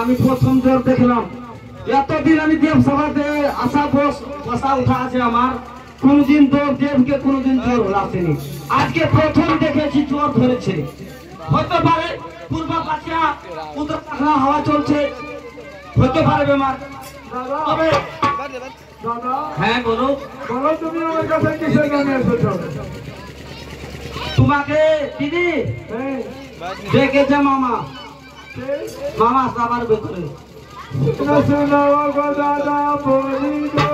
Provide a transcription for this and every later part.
আমি প্রথম জ্বর দেখলাম এতদিন আমি দেব সভাতে আশা বসা উঠা আছে আমার কোনদিন দেবকে কোনদিন জ্বর আসেনি আজকে প্রথম দেখেছি জ্বর ধরেছে হতে পারে পূর্ব পাশিয়া উত্তর পাখনা হাওয়া চলছে হতে পারে বেমার তবে দাদা হ্যাঁ বলো বলো তুমি আমার কাছে কিসের জন্য এসেছো তোমাকে দিদি ডেকেছে মামা মামা সবার ভেতরে শোনাও গো দাদা বলি গো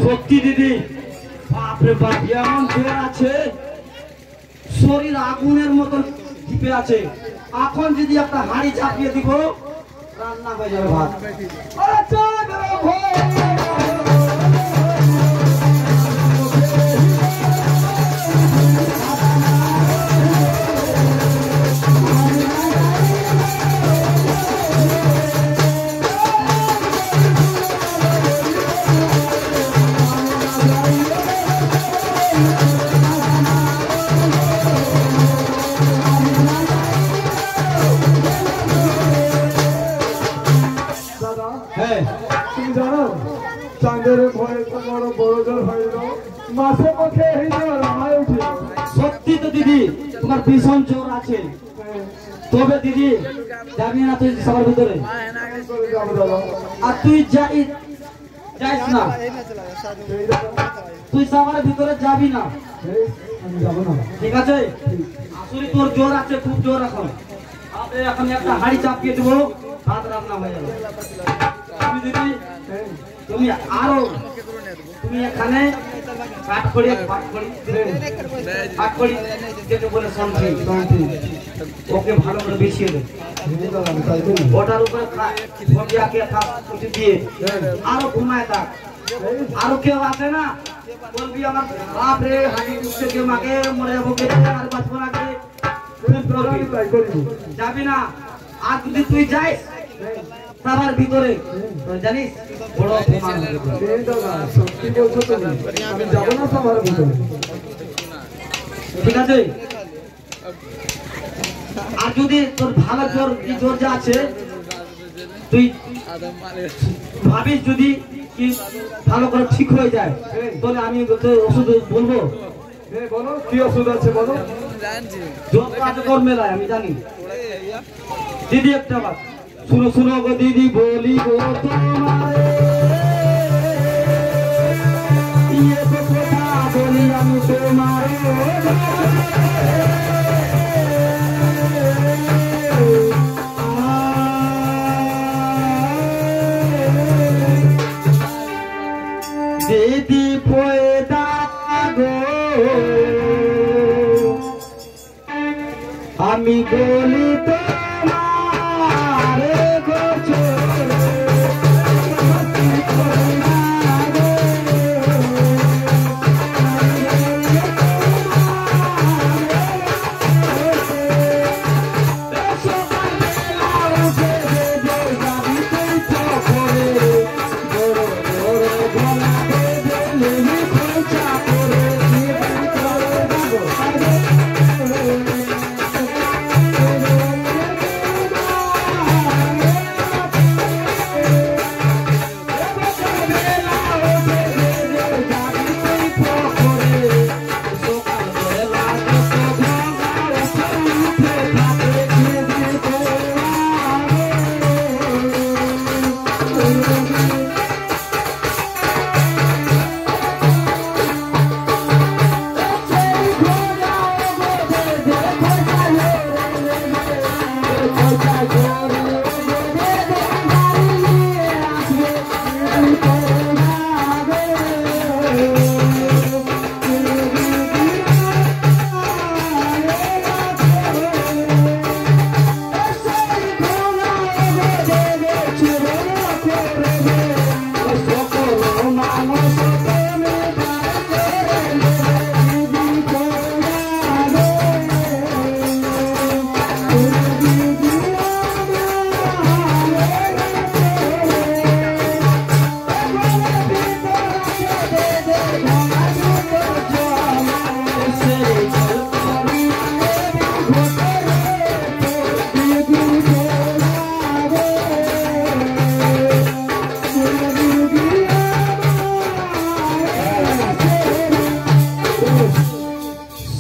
সত্যি দিদি বাপরে বাপ এমন জ্বর আছে শরীর আগুনের মতন টিপে আছে এখন যদি একটা হাঁড়ি চাপিয়ে দিব রান্না হয়ে যাবে ভাত সত্যি তো দিদি তোমার ভীষণ জোর আছে তবে দিদি যাবি না তুই সবার ভিতরে আর তুই যাইস না তুই সবার ভিতরে যাবি না ঠিক আছে আসলে তোর জোর আছে খুব জোর এখন একটা হাঁড়ি চাপিয়ে দেবো ভাত রান্না হয়ে যাবে দিদি তুমি আরো তুমি এখানে কাঠখড়ি যেটা বলে সন্থি ওকে ভালো করে বিছিয়ে দে ওটার উপরে দিয়ে আরো ঘুমায় থাক আরো কেউ আছে না বলবি আমার বাপ রে হাঁটি দুধ কেউ মাকে মরে যাবো আর বাঁচবো না যাবি না আর যদি তুই যাই সবার ভিতরে জানিস বড় যাবো না সবার ভিতরে ঠিক আছে আর যদি তোর ভালো জোর যা আছে তুই ভাবিস যদি কি ভালো করে ঠিক হয়ে যায় তাহলে আমি ওষুধ বলবো বলো কি ওষুধ আছে বলো যত আছে তোর মেলায় আমি জানি দিদি একটা বাত শুনো শুনো গো দিদি বলি গো তোমারে ইয়ে তো কথা বলি আমি তোমারে দিদি পয়দা গো আমি বলি তোমারে গো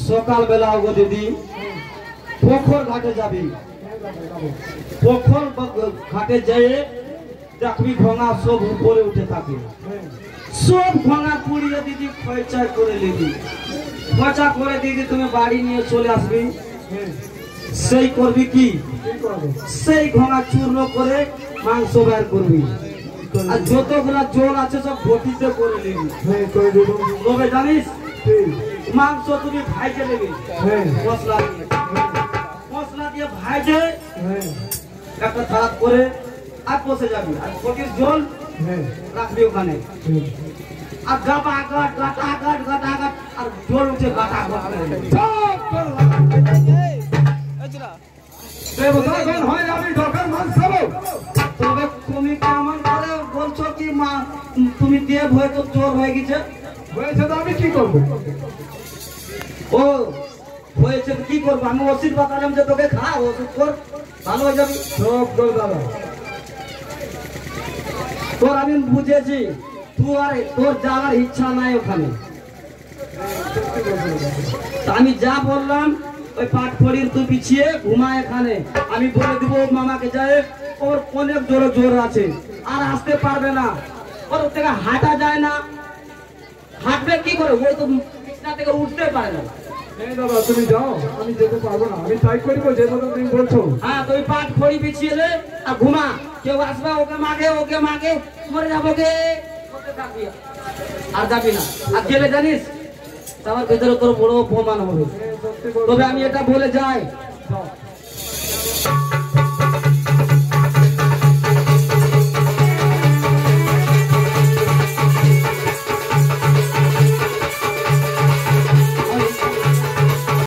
সকাল বেলা গো দিদি পোখর ঘাটে যাবি পোখর ঘাটে যেয়ে দেখবি ঘোঙা সব উপরে উঠে থাকে সব ঘোঙা পুড়িয়ে দিদি খয়চা করে নিবি খয়চা করে দিদি তুমি বাড়ি নিয়ে চলে আসবি সেই করবি কি সেই ঘোঙা চূর্ণ করে মাংস বের করবি আর যতগুলা জল আছে সব ঘটিতে করে নিবি তবে জানিস মাংস তুমি ভাইজে নেবে মশলা দিয়ে ভাইজে একটা থালা করে আর বসে যাবি আর ফটির জল রাখবি ওখানে আর গাটা গাট আর জল উঠে গাটা তবে তুমি কেমন করে বলছো কি মা তুমি দেব হয়তো চোর হয়ে গেছে হয়েছে তো আমি কি করবো ও হয়েছে কি করবো আমি ওষুধ বাতালাম যে তোকে খা ওষুধ কর ভালো হয়ে যাবি সব করে দাদা তোর আমি বুঝেছি তোর যাওয়ার ইচ্ছা নাই ওখানে আমি যা বললাম ওই পাট ফড়ির তুই পিছিয়ে ঘুমা এখানে আমি বলে দিব মামাকে যায় ওর অনেক জোর আছে আর আসতে পারবে না ওর থেকে হাঁটা যায় না হাঁটবে কি করে ওই তো বিছনা থেকে উঠতে পারে না দাদা তুমি যাও আমি যেতে পারবো না আমি ট্রাই করবো যে কথা তুমি বলছো হ্যাঁ তুই পাট ফড়ি বিছিয়ে দে আর ঘুমা কেউ আসবে ওকে মাগে মরে যাবো গে থাকবি আর যাবি না। আর গেলে জানিস আমার ভেতরে তোর বড় অপমান হবে। সত্যি বলছি। তবে আমি এটা বলে যাই